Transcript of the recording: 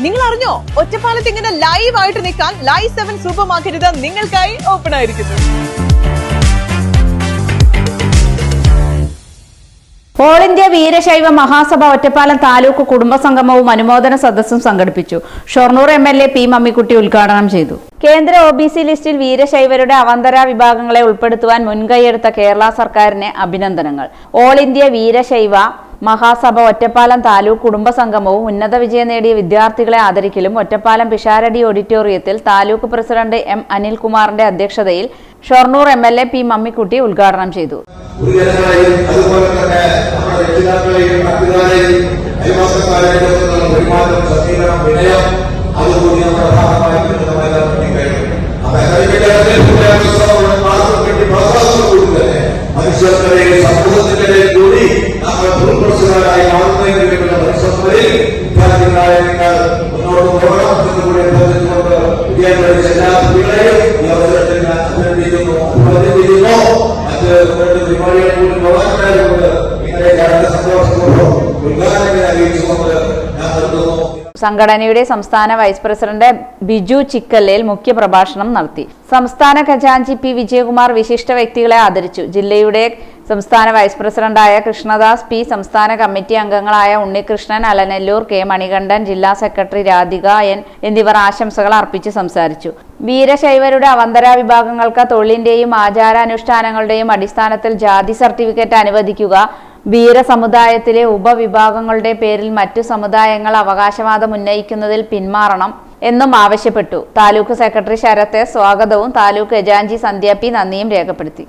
നിങ്ങൾ അറിഞ്ഞോ, ഒറ്റപ്പാലത്ത് ഇങ്ങനെ ലൈവ് ആയിട്ട് നിൽക്കാൻ ലൈവ് 7 സൂപ്പർ മാർക്കറ്റ് നിങ്ങൾക്കായി ഓപ്പൺ ആയിരിക്കുന്നു. ഓൾ ഇന്ത്യ വീരശൈവ മഹാസഭ ഒറ്റപ്പാലം താലൂക്ക് കുടുംബസംഗമവും അനുമോദന സദസ്സും സംഘടിപ്പിച്ചു. ഷൊർണൂർ MLA പി മമ്മിക്കുട്ടി ഉദ്ഘാടനം ചെയ്തു. കേന്ദ്ര OBC ലിസ്റ്റിൽ വീരശൈവരുടെ അവന്തര വിഭാഗങ്ങളെ ഉൾപ്പെടുത്തുവാൻ മുൻകൈയെടുത്ത കേരള സർക്കാരിന് അഭിനന്ദനങ്ങൾ. ഓൾ ഇന്ത്യ വീരശൈവ മഹാസഭ ഒറ്റപ്പാലം താലൂക്ക് കുടുംബസംഗമവും ഉന്നത വിജയം നേടിയ വിദ്യാർത്ഥികളെ ആദരിക്കലും ഒറ്റപ്പാലം പിഷാരടി ഓഡിറ്റോറിയത്തിൽ താലൂക്ക് പ്രസിഡന്റ് M അനിൽകുമാറിന്റെ അധ്യക്ഷതയിൽ ഷൊർണൂർ MLA പി മമ്മിക്കുട്ടി ഉദ്ഘാടനം ചെയ്തു. സംഘടനയുടെ സംസ്ഥാന വൈസ് പ്രസിഡന്റ് ബിജു ചിക്കല്ലേൽ മുഖ്യപ്രഭാഷണം നടത്തി. സംസ്ഥാന ഖജാൻജി പി വിജയകുമാർ വിശിഷ്ട വ്യക്തികളെ ആദരിച്ചു. ജില്ലയുടെ സംസ്ഥാന വൈസ് പ്രസിഡന്റായ കൃഷ്ണദാസ് പി, സംസ്ഥാന കമ്മിറ്റി അംഗങ്ങളായ ഉണ്ണികൃഷ്ണൻ, അലനല്ലൂർ, കെ മണികണ്ഠൻ, ജില്ലാ സെക്രട്ടറി രാധിക N എന്നിവർ ആശംസകൾ അർപ്പിച്ച് സംസാരിച്ചു. വീരശൈവരുടെ അവന്തര വിഭാഗങ്ങൾക്ക് തൊഴിലിന്റെയും ആചാരാനുഷ്ഠാനങ്ങളുടെയും അടിസ്ഥാനത്തിൽ ജാതി സർട്ടിഫിക്കറ്റ് അനുവദിക്കുക, വീരസമുദായത്തിലെ ഉപവിഭാഗങ്ങളുടെ പേരിൽ മറ്റു സമുദായങ്ങൾ അവകാശവാദം ഉന്നയിക്കുന്നതിൽ പിന്മാറണം എന്നും ആവശ്യപ്പെട്ടു. താലൂക്ക് സെക്രട്ടറി ശരത് S സ്വാഗതവും താലൂക്ക് ഖജാൻജി സന്ധ്യ P നന്ദിയും രേഖപ്പെടുത്തി.